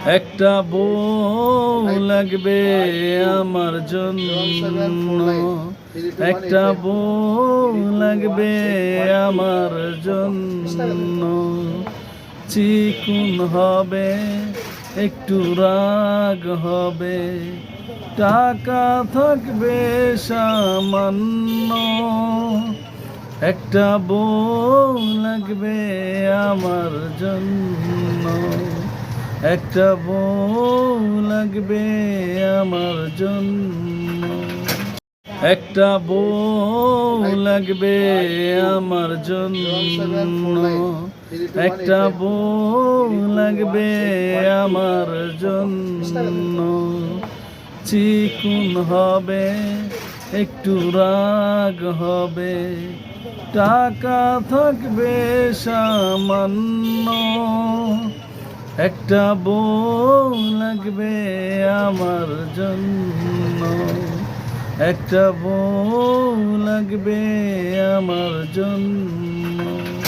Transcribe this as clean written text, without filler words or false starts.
একটা বউ লাগবে আমার জন্য, একটা বউ লাগবে আমার জন্য। চিকুন হবে, একটু রাগ হবে, টাকা থাকবে সামান্য। একটা বউ লাগবে আমার জন্য, একটা বউ লাগবে আমার জন্য। একটা বউ লাগবে আমার জন্য, একটা বউ লাগবে আমার জন্য। চিকুন হবে, একটু রাগ হবে, টাকা থাকবে সামান্য। একটা বউ লাগবে আমার জন্য, একটা বউ লাগবে আমার জন্য।